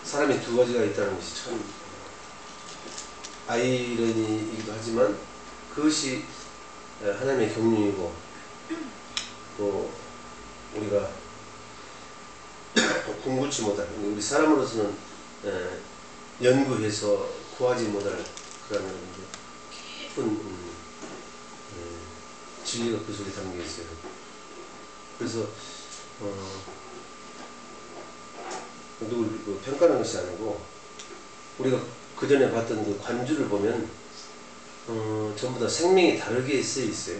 사람이 두 가지가 있다는 것이 참 아이러니이기도 하지만 그것이 하나님의 경륜이고 또 우리가 궁구치 못할 우리 사람으로서는 연구해서 구하지 못할 그런 깊은 진리가 그 속에 담겨 있어요. 그래서 누굴 평가하는 것이 아니고 우리가 그 전에 봤던 그 관주를 보면 전부 다 생명이 다르게 쓰여 있어요.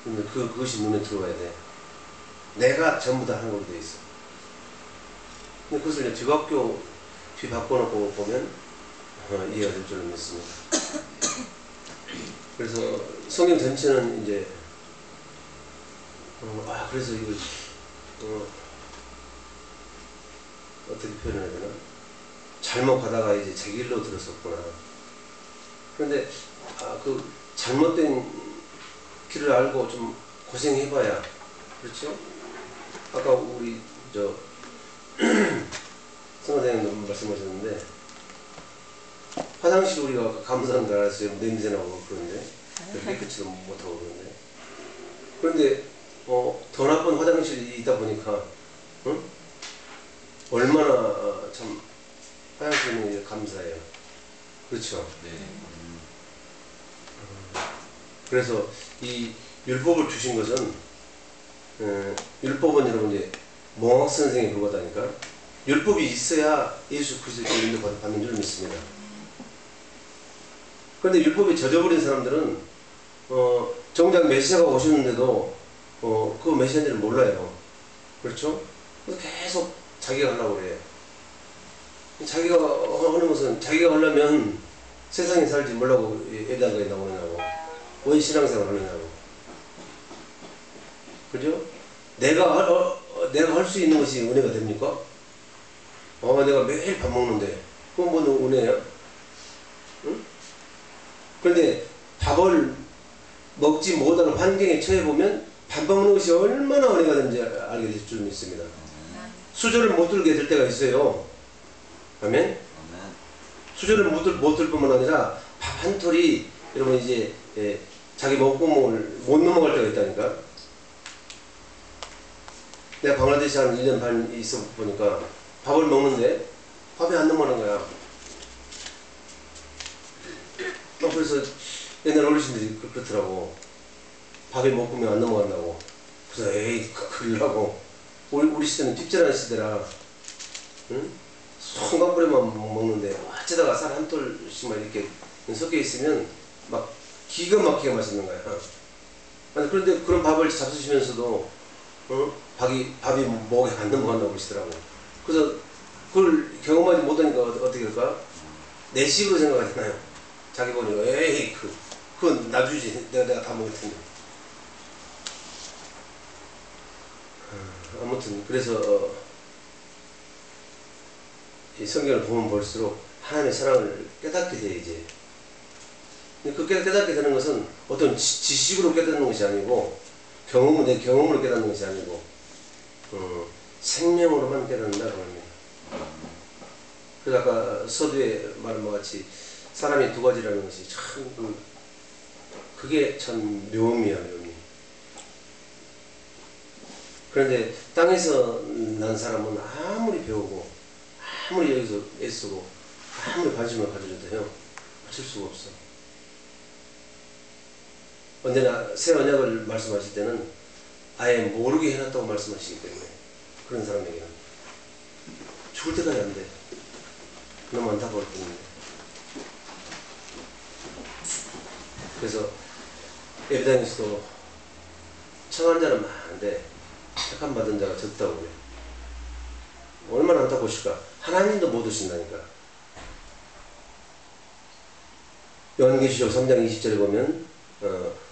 근데 그것이 눈에 들어와야 돼. 내가 전부 다 하는 걸로 되어 있어. 근데 그것을 이제 주각교 뒤 바꿔놓고 보면 이해가 될 줄로 믿습니다. 그래서 성경 전체는 이제 그래서 이걸 어떻게 표현해야 되나? 잘못 가다가 이제 제 길로 들었었구나. 그런데 그 잘못된 길을 알고 좀 고생해봐야, 그렇죠? 아까 우리 성화대장님 말씀하셨는데 화장실 우리가 감사한 줄 알았어요. 냄새 나고 그런데 깨끗이도 못하고 그런데 더 나쁜 화장실이 있다 보니까 얼마나 참 화장실은 감사해요. 그렇죠? 네. 그래서 이 율법을 주신 것은 율법은 여러분 이제 몽학 선생이 그거다니까 율법이 있어야 예수 그리스도의 인도 받는 줄 믿습니다. 그런데 율법에 젖어버린 사람들은 정작 메시아가 오셨는데도 그 메시아인지를 몰라요. 그렇죠? 그래서 계속 자기가 하려고 그래요. 자기가 하는 것은 자기가 하려면 세상에 살지 뭐라고 예단가에 나오느냐고 왜 신앙생활 하느냐고. 그죠? 내가 할 수 있는 것이 은혜가 됩니까? 내가 매일 밥 먹는데 그건 뭐 은혜야? 응? 그런데 밥을 먹지 못하는 환경에 처해보면 밥 먹는 것이 얼마나 은혜가 되는지 알게 될 줄 믿습니다. 수저를 못 들게 될 때가 있어요. 아멘? 수저를 못 들 뿐만 아니라 밥 한 톨이 여러분 이제 자기 먹구멍을 못 넘어갈 때가 있다니까. 내가 방글라데시 한 1년 반 있어 보니까 밥을 먹는데 밥이 안 넘어가는 거야. 그래서 옛날 어르신들이 그렇더라고. 밥이 먹으면 안 넘어간다고. 그래서 에이 그러려고. 우리 시대는 찝찝한 시대라 응? 송강불에만 먹는데 어쩌다가 쌀 한 톨씩만 이렇게 섞여 있으면 막 기가 막히게 맛있는 거야. 아니, 그런데 그런 밥을 잡수시면서도 밥이 목에 안 넘어간다고 그러시더라고. 그래서 그걸 경험하지 못하니까 어떻게 할까? 내 식으로 생각하잖아요. 자기 보니까 에이 그건 놔주지. 내가 다 먹을 텐데. 아무튼 그래서 이 성경을 보면 볼수록 하나님의 사랑을 깨닫게 돼. 이제 그 깨닫게 되는 것은 어떤 지식으로 깨닫는 것이 아니고 내 경험으로 깨닫는 것이 아니고 생명으로만 깨닫는다 그럽니다. 그래서 아까 서두에 말한 것 같이 사람이 두 가지라는 것이 참 그게 참 묘미야, 묘미. 그런데 땅에서 난 사람은 아무리 배우고 아무리 여기서 애쓰고 아무리 관심을 가져줘도요 맞출 수가 없어. 언제나 새 언약을 말씀하실 때는 아예 모르게 해놨다고 말씀하시기 때문에 그런 사람에게는 죽을 때까지 안 돼. 너무 안타까울 뿐인데. 그래서 예배당에서도 청한 자는 많은데 택함 받은 자가 적다고 그래. 얼마나 안타까우실까. 하나님도 못 오신다니까. 요한계시록 3장 20절에 보면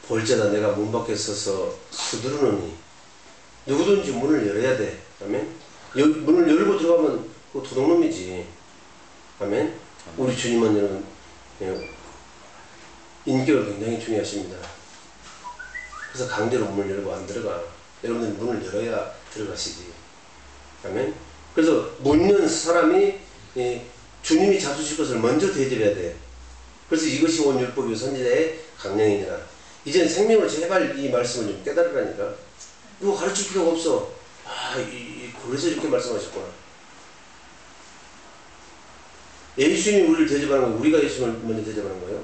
볼자다 내가 문 밖에 서서 두드르노니 누구든지 문을 열어야 돼. 아멘. 문을 열고 들어가면 그 도둑놈이지. 아멘. 우리 주님은 여러분 인격을 굉장히 중요하십니다. 그래서 강제로 문을 열고 안 들어가. 여러분들 문을 열어야 들어가시지. 아멘. 그래서 문 연 사람이 주님이 잡수실 것을 먼저 대접해야 돼. 그래서 이것이 온 율법이요 선지자의 강령이니라. 이제는 생명을 제발 이 말씀을 좀 깨달으라니까. 이거 가르칠 필요가 없어. 그래서 이렇게 말씀하셨구나. 예수님이 우리를 대접하는 거예요. 우리가 예수님을 먼저 대접하는 거예요.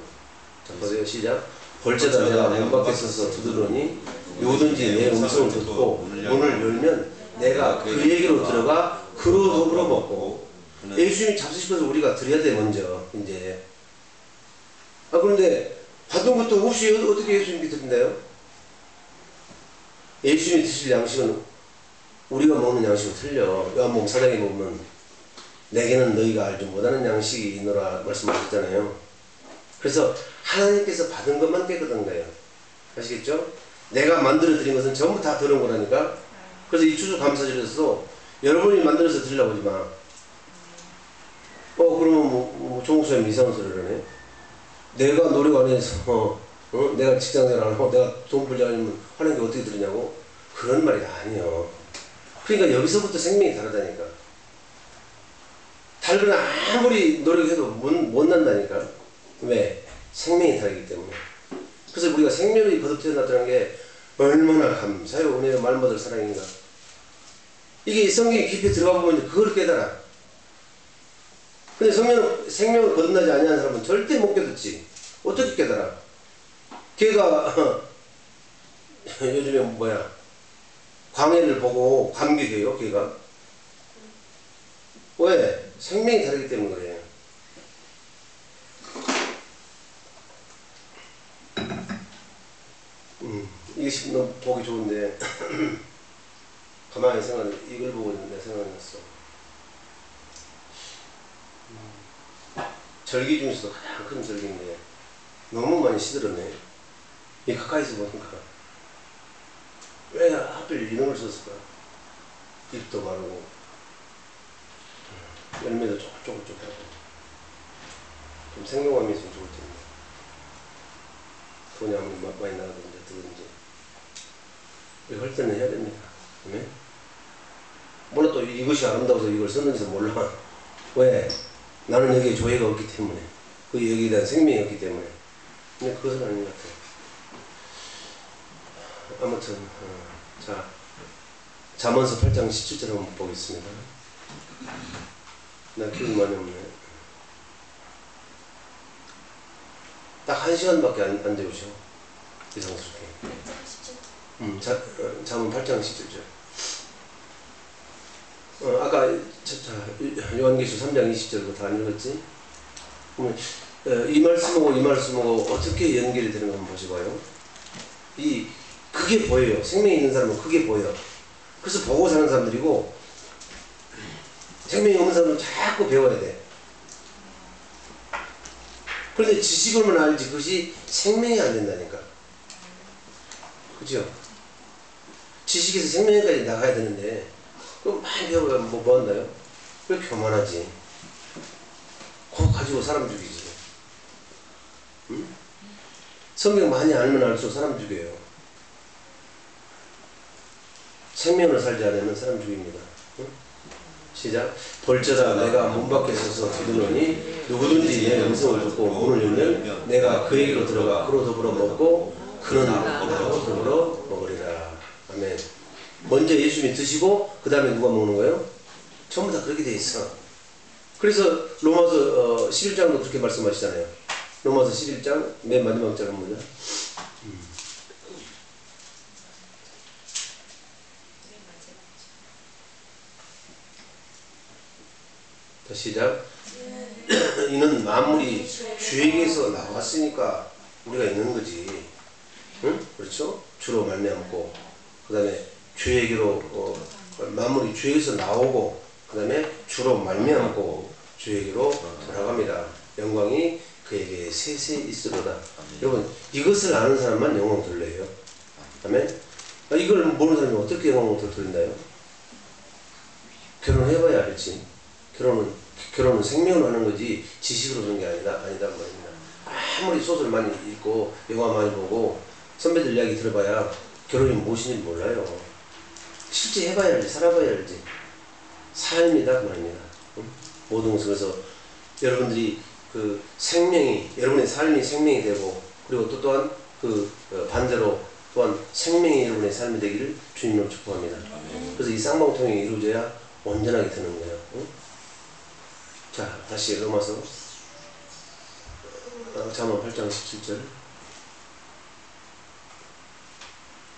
자, 보세요. 시작. 벌자다 내가 문 밖에 서서 두드러니 누구든지 내 음성을 듣고 문을 열면 내가 그에게로 들어가 그로 더불어 먹고. 예수님이 잡수실 것을 우리가 드려야 돼 먼저. 이제 그런데 받은 것도 없이 어떻게 예수님께 드린다요? 예수님이 드실 양식은 우리가 먹는 양식은 틀려. 요한복음 4장에 보면 내게는 너희가 알지 못하는 양식이 있노라 말씀하셨잖아요. 그래서 하나님께서 받은 것만 깨끗한 거예요. 아시겠죠? 내가 만들어 드린 것은 전부 다 더러운 거라니까. 그래서 이 추수감사절에서도 여러분이 만들어서 드리려고 하지 마. 그러면 종국수님 이상한 소리를 하네. 내가 노력 안 해서 내가 직장생활 안 하고 내가 돈 벌지 않으면 하는 게 어떻게 들으냐고? 그런 말이 아니요. 그러니까 여기서부터 생명이 다르다니까. 닭은 아무리 노력해도 못 난다니까. 왜? 생명이 다르기 때문에. 그래서 우리가 생명이 거듭 태어났다는 게 얼마나 감사해요. 은혜의 말못할 사랑인가. 이게 성경에 깊이 들어가 보면 그걸 깨달아. 근데 생명을 거듭나지 아니하는 사람은 절대 못 깨닫지. 어떻게 깨달아? 걔가 요즘에 광해를 보고 감격해요. 걔가. 왜? 생명이 다르기 때문에 그래요. 이게 너무 보기 좋은데 가만히 생각해. 이걸 보고 내가 생각이 났어. 절기 중에서도 가장 큰 절기인데 너무 많이 시들었네. 이 가까이서 보니까 왜 하필 이놈을 썼을까? 잎도 바르고 열매도 쪼글쪼글하고 좀 생명감이 있으면 좋을 텐데 돈이 아무리 많이 나가든지 어떻게든지 이거 할 때는 해야 됩니다. 네? 몰라 또 이것이 아름다워서 이걸 썼는지도 몰라. 왜? 나는 여기에 조예가 없기 때문에 그 여기에 대한 생명이 없기 때문에. 근데 그것은 아닌 것 같아요. 아무튼 자 잠언서 8장 17절 한번 보겠습니다. 나 기억이 많이 없네. 딱 1시간밖에 안 되오셔. 이상스럽게. 잠언 8장 17절. 아까 요한계시록 3장 20절 다 안 읽었지? 이 말씀하고 이 말씀하고 어떻게 연결이 되는 거 한번 보시고요. 그게 보여요. 생명이 있는 사람은 그게 보여. 그래서 보고 사는 사람들이고 생명이 없는 사람은 자꾸 배워야 돼. 그런데 지식으로만 알지 그것이 생명이 안 된다니까. 그죠? 지식에서 생명까지 나가야 되는데 그럼 많이 배우면 뭐 한다요? 왜 교만하지? 그거 가지고 사람 죽이지. 응? 성경 많이 알면 알수록 사람 죽여요. 생명을 살지 않으면 사람 죽입니다. 응? 시작. 벌저라 내가 문 밖에 서서 기도노니 누구든지 내 음성을 듣고 문을 열면 내가 그에게로 들어가 그로 더불어 먹고 그는 나하고 더불어 먹으리라. 아멘. 먼저 예수님이 드시고 그 다음에 누가 먹는 거예요? 전부 다 그렇게 돼 있어. 그래서 로마서 11장도 그렇게 말씀하시잖아요. 로마서 11장 맨 마지막 장은 뭐냐? 시작. 이는 만물이 주에게서 나왔으니까 우리가 있는 거지. 응? 그렇죠? 주로 말미암고 그 다음에 주에게로 만물이 주에게서 나오고 그 다음에 주로 말미암고 주에게로 돌아갑니다. 영광이 그에게 세세 있으로다. 여러분 이것을 아는 사람만 영광 돌려요. 아멘. 이걸 모르는 사람이 어떻게 영광을 돌린다요? 결혼해봐야 알지. 결혼은 생명으로 하는 거지 지식으로 하는 게 아니다 말입니다. 아무리 소설 많이 읽고 영화 많이 보고 선배들 이야기 들어봐야 결혼이 무엇인지 몰라요. 실제 해봐야 알지, 살아봐야 알지. 삶이다 그 말입니다. 모든 것을. 그래서 여러분들이 그 생명이 여러분의 삶이 생명이 되고 그리고 또 또한 그 반대로 또한 생명이 여러분의 삶이 되기를 주님으로 축복합니다. 그래서 이 쌍방통이 이루어져야 온전하게 되는 거예요. 응? 자, 다시 로마서 잠언 8장 17절.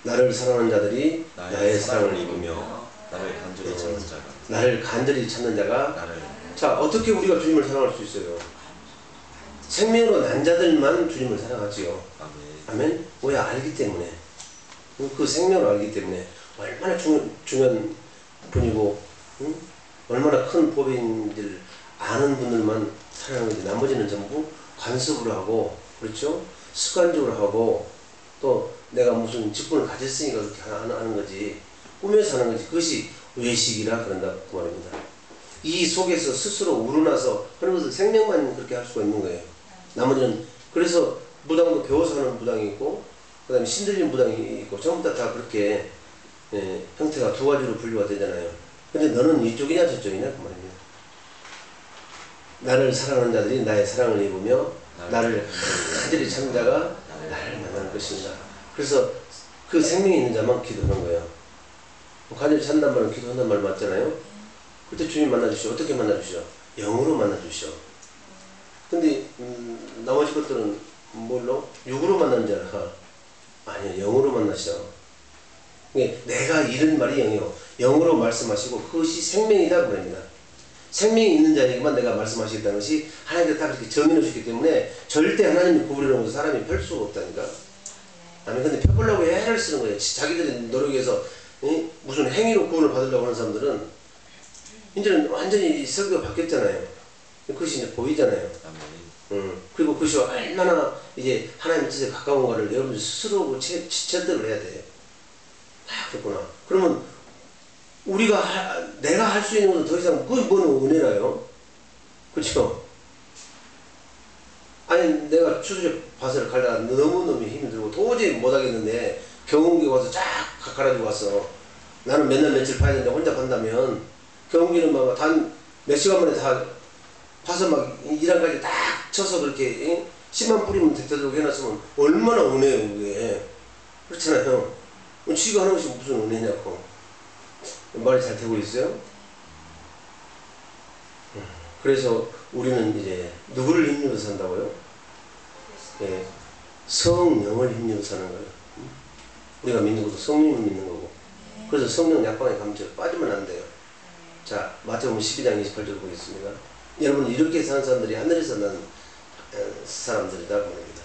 나를 사랑하는 자들이 나의 사랑을 입으며 나를 간절히 찾는 자가 자, 어떻게 우리가 주님을 사랑할 수 있어요? 생명으로 난 자들만 주님을 사랑하지요. 아멘. 왜? 알기 때문에. 그 생명을 알기 때문에 얼마나 중요한 분이고 응? 얼마나 큰 법인지를 아는 분들만 사랑하는데 나머지는 전부 관습으로 하고 그렇죠? 습관적으로 하고 또 내가 무슨 직분을 가졌으니까 그렇게 하는 거지 꾸며서 하는 거지. 그것이 외식이라 그런다 그 말입니다. 이 속에서 스스로 우러나서 하는 것을 생명만 그렇게 할 수가 있는 거예요. 나머지는 그래서 무당도 배워서 하는 무당이 있고 그 다음에 신들린 무당이 있고 전부 다 그렇게 형태가 두 가지로 분류가 되잖아요. 근데 너는 이쪽이냐 저쪽이냐 그 말입니다. 나를 사랑하는 자들이 나의 사랑을 입으며 나를 간절히 찾는 자가 나를 만나는 것입니다. 그래서 그 생명이 있는 자만 기도하는 거예요. 간절히 찾는다는 말은 기도한다는 말 맞잖아요. 그때 주님 만나주시오. 어떻게 만나주시오? 영으로 만나주시오. 근데 나머지 것들은 뭘로? 육으로 만나는 자라. 아니요, 영으로 만나시오. 내가 이런 말이 영이요. 영으로 말씀하시고 그것이 생명이다 그 말입니다. 생명이 있는 자에게만 내가 말씀하시겠다는 것이 하나님께서 다 그렇게 정해 놓으셨기 때문에 절대 하나님이 구부려 놓은 사람이 펼 수가 없다니까. 아니 근데 펴보려고 애를 쓰는 거예요. 자기들의 노력에서 무슨 행위로 구원을 받으려고 하는 사람들은 이제는 완전히 설교가 바뀌었잖아요. 그것이 이제 보이잖아요. 그리고 그것이 얼마나 이제 하나님의 뜻에 가까운가를 여러분들 스스로 체득을 해야 돼요. 아, 그렇구나. 그러면 내가 할 수 있는 것은 더 이상 그게 뭔 은혜라요? 그렇죠? 아니 내가 추수적 밭을 갈다가 너무너무 힘이 들고 도저히 못하겠는데 경운기 와서 쫙 갈아주고 왔어. 나는 맨날 며칠 봐야 되는데 혼자 간다면 경운기는 막 단 몇 시간 만에 다 파서 막 이랑까지 딱 쳐서 그렇게 씨만 뿌리면 되도록 해놨으면 얼마나 은혜예요 그게. 그렇잖아요. 쥐가 하는 것이 무슨 은혜냐고. 말이 잘 되고 있어요? 그래서 우리는 이제 누구를 힘입어서 산다고요? 예, 성령을 힘입어서 사는 거예요. 우리가 믿는 것도 성령을 믿는 거고. 그래서 성령 약방에 감춰 빠지면 안 돼요. 자, 마태복음 12장 28절 보겠습니다. 여러분 이렇게 사는 사람들이 하늘에서 난 사람들이다 봅니다.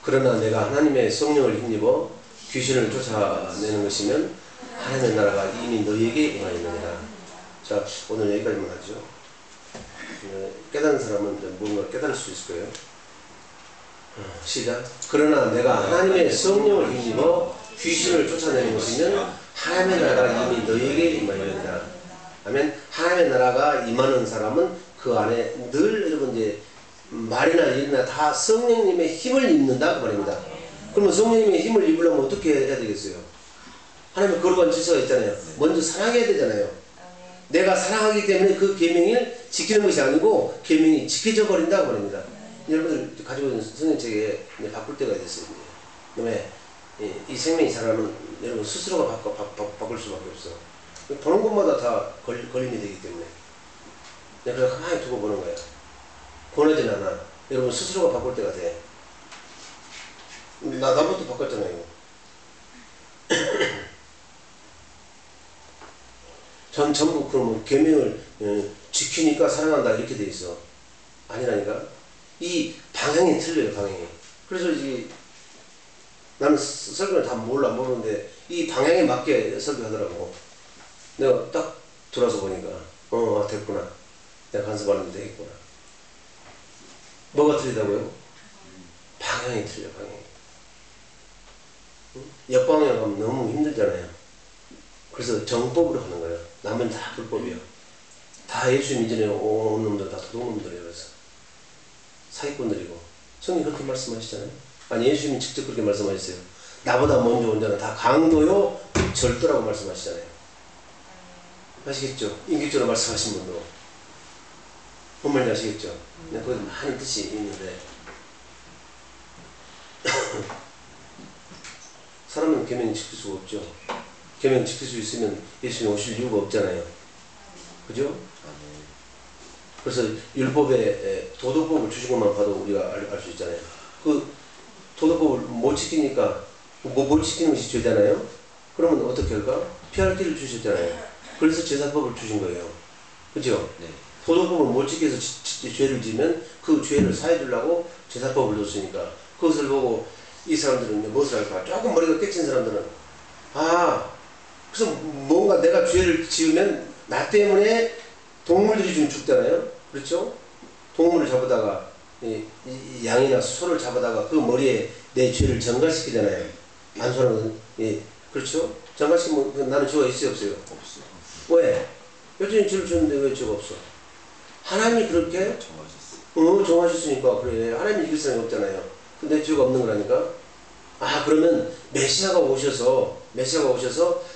그러나 내가 하나님의 성령을 힘입어 귀신을 쫓아내는 것이면 하나님의 나라가 이미 너희에게 임하였느니라. 자, 오늘 여기까지만 하죠. 깨닫는 사람은 뭔가 깨달을 수 있을 거예요. 시작. 그러나 내가 하나님의 성령을 힘입어 귀신을 쫓아내는 것이면 하나님의 나라가 이미 너희에게 임하였느니라. 아멘. 하나님의 나라가 임하는 사람은 그 안에 늘 여러분 이제 말이나 일이나 다 성령님의 힘을 입는다 그 말입니다. 그러면 성령님의 힘을 입으려면 어떻게 해야 되겠어요? 하나님의 거룩한 질서가 있잖아요. 먼저 사랑해야 되잖아요. 내가 사랑하기 때문에 그 계명을 지키는 것이 아니고 계명이 지켜져 버린다 그 말입니다. 여러분들 가지고 있는 성경책에 바꿀 때가 됐어요. 그다음에 이 생명이 살아가면 여러분 스스로가 바꿀 수밖에 없어. 보는 것마다 다 걸림이 되기 때문에 내가 그냥 가만히 두고 보는 거야. 권하진 않아. 여러분 스스로가 바꿀 때가 돼. 나부터 바꿨잖아요. 전부 그러면 계명을 지키니까 사랑한다 이렇게 돼 있어. 아니라니까. 이 방향이 틀려요. 방향이. 그래서 이제 나는 설교를 다 모르는데 이 방향에 맞게 설교하더라고. 내가 딱 돌아서 보니까 됐구나. 내가 간섭하는데 되겠구나. 뭐가 틀리다고요? 방향이 틀려. 방향이. 역방향 가면 너무 힘들잖아요. 그래서 정법으로 하는 거예요. 남은 다 불법이야. 다 예수님 이전에 온 놈들 다 도둑놈들이에요. 그래서 사기꾼들이고. 성경 그렇게 말씀하시잖아요. 아니 예수님이 직접 그렇게 말씀하셨어요. 나보다 먼저 온 자는 다 강도요 절도라고 말씀하시잖아요. 아시겠죠? 인격적으로 말씀하신 분도 뭔 말인지 아시겠죠? 거기 많은 뜻이 있는데 사람은 계명 지킬 수가 없죠. 계명 지킬 수 있으면 예수님 오실 이유가 없잖아요. 그죠? 그래서 율법에 도덕법을 주신 것만 봐도 우리가 알 수 있잖아요. 그 도덕법을 못 지키니까 못 지키는 것이 죄잖아요. 그러면 어떻게 할까? 피할 길을 주셨잖아요. 그래서 제사법을 주신 거예요. 그죠? 네. 도덕법을 못 지켜서 죄를 지면 그 죄를 사해 주려고 제사법을 줬으니까 그것을 보고 이 사람들은 무엇을 할까? 조금 머리가 깨친 사람들은 그래서 뭔가 내가 죄를 지으면 나 때문에 동물들이 좀 죽잖아요. 그렇죠? 동물을 잡아다가 이 양이나 소를 잡아다가 그 머리에 내 죄를 전가시키잖아요. 안소하는 건 그렇죠? 전가시키면 나는 죄가 있어요 없어요? 없어요. 왜? 여전히 죄를 지었는데 왜 죄가 없어? 하나님이 그렇게 정하셨으니까 그래. 하나님이 이길 사람이 없잖아요. 근데 죄가 없는 거라니까. 그러면 메시아가 오셔서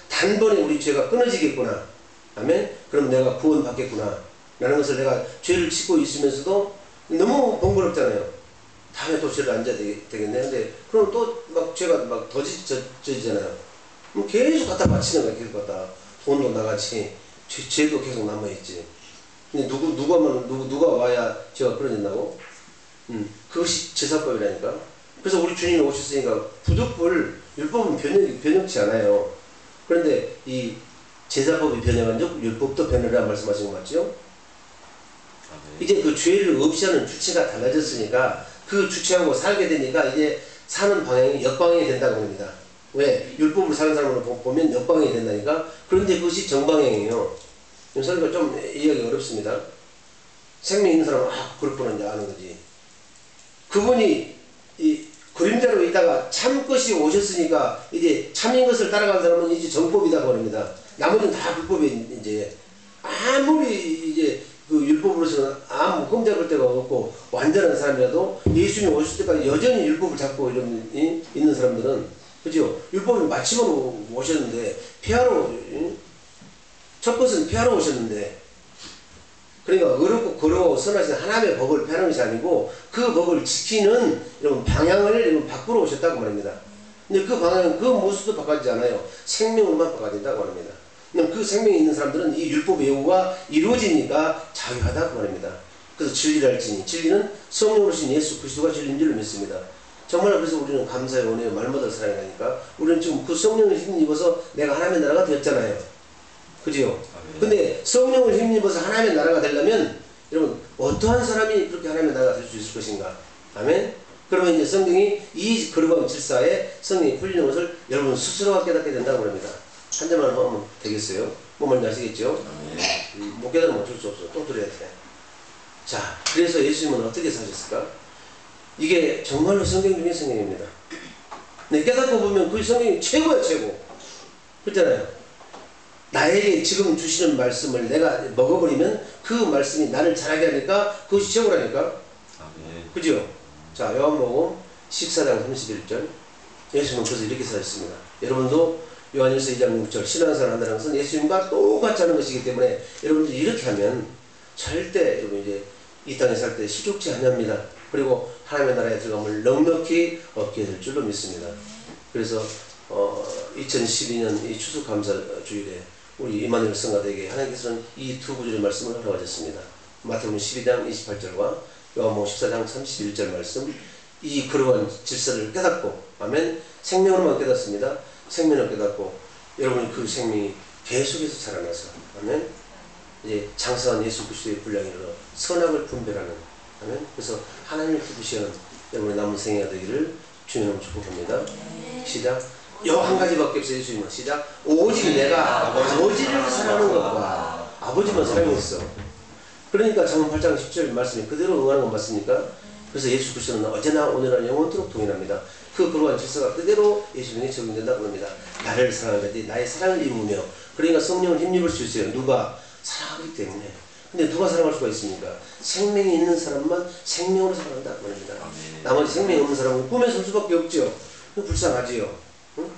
단번에 우리 죄가 끊어지겠구나. 아멘? 그럼 내가 구원받겠구나. 라는 것을 내가 죄를 짓고 있으면서도 너무 번거롭잖아요. 다음에 또 죄를 안 져야 되겠네. 근데 그럼 또 막 죄가 막 더 져지잖아요. 그럼 계속 갖다 바치는 거야. 계속 갖다. 돈도 나가지. 죄도 계속 남아있지. 근데 누가 와야 죄가 끊어진다고? 그것이 제사법이라니까. 그래서 우리 주님이 오셨으니까 부득불 율법은 변형치 않아요. 그런데 이 제사법이 변형한 즉 율법도 변형이라 말씀하신 거 맞죠? 이제 그 죄를 없이 하는 주체가 달라졌으니까 그 주체하고 살게 되니까 이제 사는 방향이 역방향이 된다고 합니다. 왜? 율법을 사는 사람으로 보면 역방향이 된다니까. 그런데 그것이 정방향이에요. 설교가 좀 이해하기 어렵습니다. 생명 있는 사람은 그렇구나 이제 아는 거지. 그분이 이 그림자로 있다가 참 것이 오셨으니까 이제 참인 것을 따라가는 사람은 이제 정법이다 그럽니다. 나머지는 다 불법이 이제 아무리 이제 그 율법으로서는 아무 흠잡을 데가 없고 완전한 사람이라도 예수님이 오실 때까지 여전히 율법을 잡고 있는 사람들은 그죠? 율법을 마치고 오셨는데 피하러 첫 것은 피하러 오셨는데 그러니까 어렵고 거룩하고 선하신 하나님의 법을 피하는 것이 아니고 그 법을 지키는 이런 방향을 바꾸러 오셨다고 말합니다. 근데 그 방향은 그 모습도 바꿔지지 않아요. 생명으로만 바꿔진다고 합니다. 그 생명이 있는 사람들은 이 율법의 요구가 이루어지니까 자유하다고 말합니다. 그래서 진리를 알지니 진리는 성령으로 신 예수 그리스도가 진리인 줄 믿습니다. 정말 그래서 우리는 감사해 오네요. 말마다 사랑하니까 우리는 지금 그 성령을 힘입어서 내가 하나님의 나라가 되었잖아요. 그지요? 근데 성령을 힘입어서 하나님의 나라가 되려면 여러분 어떠한 사람이 그렇게 하나님의 나라가 될 수 있을 것인가? 아멘? 그러면 이제 성경이 이 거룩한 질서에 성령이 풀리는 것을 여러분 스스로가 깨닫게 된다고 합니다. 한 점만 하면 되겠어요? 뭐 말인지 아시겠죠? 못 깨달으면 어쩔 수 없어. 또 들어야 돼. 자, 그래서 예수님은 어떻게 사셨을까? 이게 정말로 성경 중의 성경입니다. 네, 깨닫고 보면 그 성경이 최고야, 최고. 그렇잖아요. 나에게 지금 주시는 말씀을 내가 먹어버리면 그 말씀이 나를 자라게 하니까 그것이 최고라니까. 그죠? 자, 요한복음 14장 31절. 예수님은 그래서 이렇게 사셨습니다. 여러분도 요한일서 2장 6절 신앙생활 한다는 것은 예수님과 똑같이 하는 것이기 때문에 여러분들이 이렇게 하면 절대 여러분 이제 이 땅에 살 때 시족지 아니합니다. 그리고 하나님의 나라에 들어감을 넉넉히 얻게 될 줄로 믿습니다. 그래서 2012년 이 추수감사주일에 우리 이마누엘 성가대에게 하나님께서는 이 두 구절의 말씀을 허락하셨습니다. 마태복음 12장 28절과 요한복음 14장 31절 말씀, 이 그러한 질서를 깨닫고, 아멘, 생명으로만 깨닫습니다. 생명을 깨닫고 여러분이 그 생명이 계속해서 자라나서, 아멘, 이제 장사한 예수 그리스도의 분량이 일어 선악을 분별하는, 아멘, 그래서 하나님을 기쁘시하는 여러분의 남은 생애가 되기를 주님으로 축복합니다. 시작. 요 한 가지밖에 없어요. 예수님은. 시작. 오직 내가 아버지를 사랑하는 것과 아버지만 사랑했어. 그러니까 잠언 8장 10절 말씀이 그대로 응하는 건 맞습니까? 그래서 예수 그리스도는 어제나 오늘나 영원토록 동일합니다. 그러한 질서가 그대로 예수님에게 적용된다고 합니다. 나를 사랑하는데 나의 사랑을 입으며, 그러니까 성령을 힘입을 수 있어요. 누가? 사랑하기 때문에. 근데 누가 사랑할 수가 있습니까? 생명이 있는 사람만 생명으로 사랑한다고 합니다. 나머지 생명이 없는 사람은 꿈에 설 수밖에 없죠. 불쌍하지요. 응?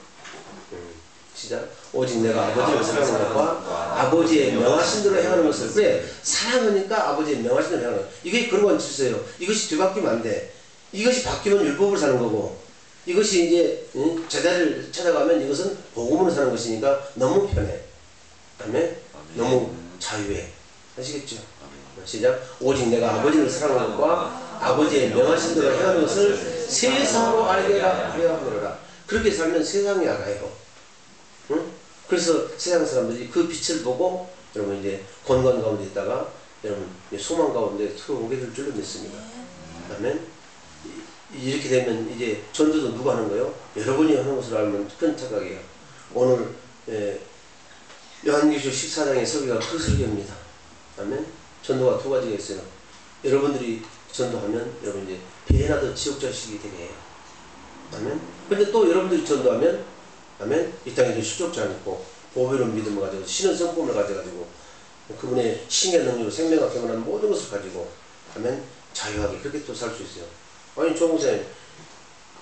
시작. 오직 내가 아버지를 사랑하는 것과 아버지의 명하신 대로 행하는 것을. 그래, 사랑하니까 아버지의 명하신 대로 행하는 것. 이게 그런 질서예요. 이것이 뒤바뀌면 안 돼. 이것이 바뀌면 율법을 사는 거고, 이것이 이제 제자를 찾아가면 이것은 복음으로 사는 것이니까 너무 편해. 그다음에 너무 자유해. 아시겠죠? 시작. 오직 내가 아버지를 사랑하는 것과 아버지의 명하신 대로 행하는 것을 세상으로 알게 하려 함이로라. 그렇게 살면 세상이 알아요. 응? 그래서 세상 사람들이 그 빛을 보고 여러분 이제 권관 가운데 있다가 여러분 소망 가운데 들어오게 될 줄로 믿습니다. 아멘. 이렇게 되면 이제 전도도 누가 하는 거예요? 여러분이 하는 것으로 알면 큰 착각이에요. 오늘 요한계시록 14장의 설교가 그 설교입니다. 아멘. 전도가 두 가지가 있어요. 여러분들이 전도하면 여러분 이제 배나도 지옥자식이 되게 해요. 아멘. 근데 또 여러분들이 전도하면, 아멘, 이 땅에도 수족자 않고 보배로운 믿음을 가지고 신은 성품을 가져가지고 그분의 신의 능력으로 생명과 경험하는 모든 것을 가지고, 아멘, 자유하게 그렇게 또 살 수 있어요. 아니 조목사님,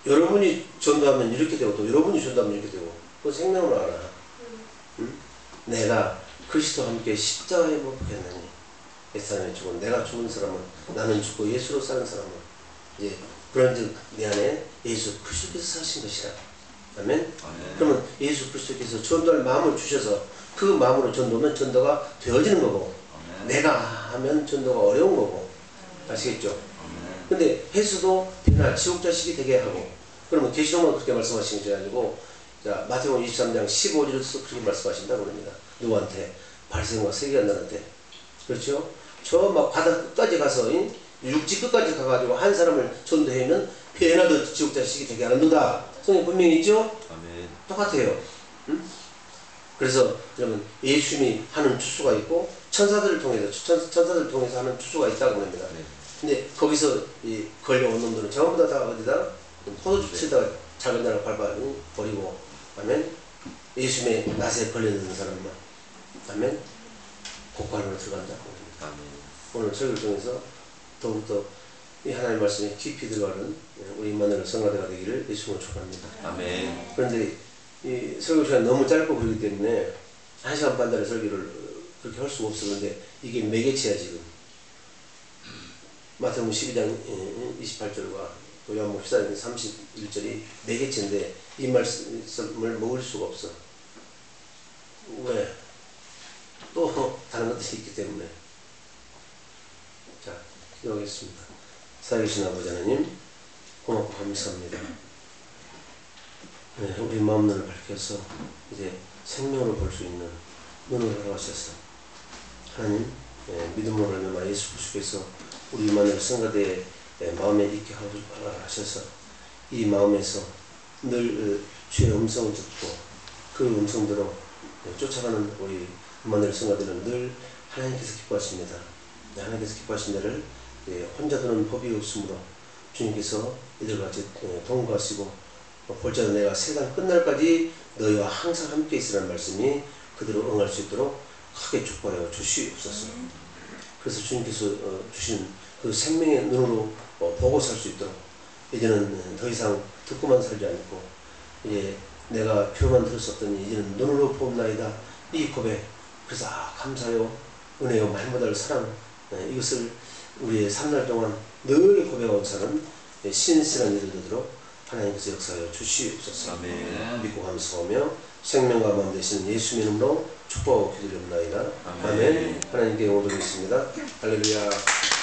여러분이 전도하면 이렇게 되고 또 여러분이 전도하면 이렇게 되고, 그거 생명으로 알아. 응? 내가 그리스도와 함께 십자가에 못 박혔느니 옛사람이 죽은 내가 죽은 사람은 나는 죽고 예수로 사는 사람은 이제 그런즉 내 안에 예수 그리스도께서 사신 것이라. 아멘. 그러면 예수 그리스도께서 전도할 마음을 주셔서 그 마음으로 전도하면 전도가 되어지는 거고, 내가 하면 전도가 어려운 거고. 아시겠죠? 근데 해수도 배나 지옥자식이 되게 하고, 그러면 계시록만 그렇게 말씀하신 것이 아니고, 자, 마태복음 23장 15절에서 그렇게 말씀하신다고 합니다. 누구한테? 발생과 세계한단한테. 그렇죠? 저 막 바다 끝까지 가서, 육지 끝까지 가가지고 한 사람을 전도하면 배나도 지옥자식이 되게 하는도다. 성경 분명히 있죠? 아멘. 똑같아요. 응? 그래서 여러분 예수님이 하는 추수가 있고 천사들을 통해서 천사들을 통해서 하는 추수가 있다고 합니다. 네. 근데 거기서 이 걸려온 놈들은 전부 다 어디다 포도주 치다가 작은 나라 밟아 버리고, 아멘, 예수님의 낫에 걸려있는 사람만, 아멘, 곡관으로 들어간다고 합니다. 아멘. 오늘 설교를 통해서 더욱더 이 하나님의 말씀에 깊이 들어가는 우리 이마누엘 성가대가 되기를 예수님으로 축원합니다. 아멘. 그런데 이 설교 시간이 너무 짧고 그렇기 때문에 1시간 반짜리 설교를 그렇게 할 수가 없어. 그런데 이게 매개체야 지금. 마태복음 12장 28절과 요한복음 14장 31절이 매개체인데 이 말씀을 먹을 수가 없어. 왜? 또 다른 것들이 있기 때문에. 자, 기도하겠습니다. 살아계신 아버지 하나님, 고맙고 감사합니다. 네, 우리 마음눈을 밝혀서 이제 생명을 볼 수 있는 눈을 허락하셔서 하나님, 믿음으로 말미암아 예수 그리스도께서 우리 이마누엘 성가대의 마음에 있게 하셔서 이 마음에서 늘 주의 음성을 듣고 그 음성대로 쫓아가는 우리 이마누엘 성가대는 늘 하나님께서 기뻐하십니다. 하나님께서 기뻐하신 데를 혼자 두는 법이 없으므로 주님께서 이들같이 동거하시고 볼지라도 내가 세상 끝날까지 너희와 항상 함께 있으라는 말씀이 그대로 응할 수 있도록 크게 축복하여 주시옵소서. 그래서 주님께서 주신 그 생명의 눈으로 보고 살 수 있도록 이제는 더 이상 듣고만 살지 않고 이제 내가 귀로만 들었었더니 이제는 눈으로 보옵나이다. 이 고백. 그래서 감사요, 은혜요, 말못할 사랑, 이것을 우리의 삶날 동안 늘 고백하고 사는 신실한 일을 되도록 하나님께서 역사하여 주시옵소서. 아멘. 믿고 감사하며 생명과 마음 되시는 예수님 이름으로 축복하고 기도드립니다. 아멘. 하나님께 영광 돌리겠습니다. 할렐루야.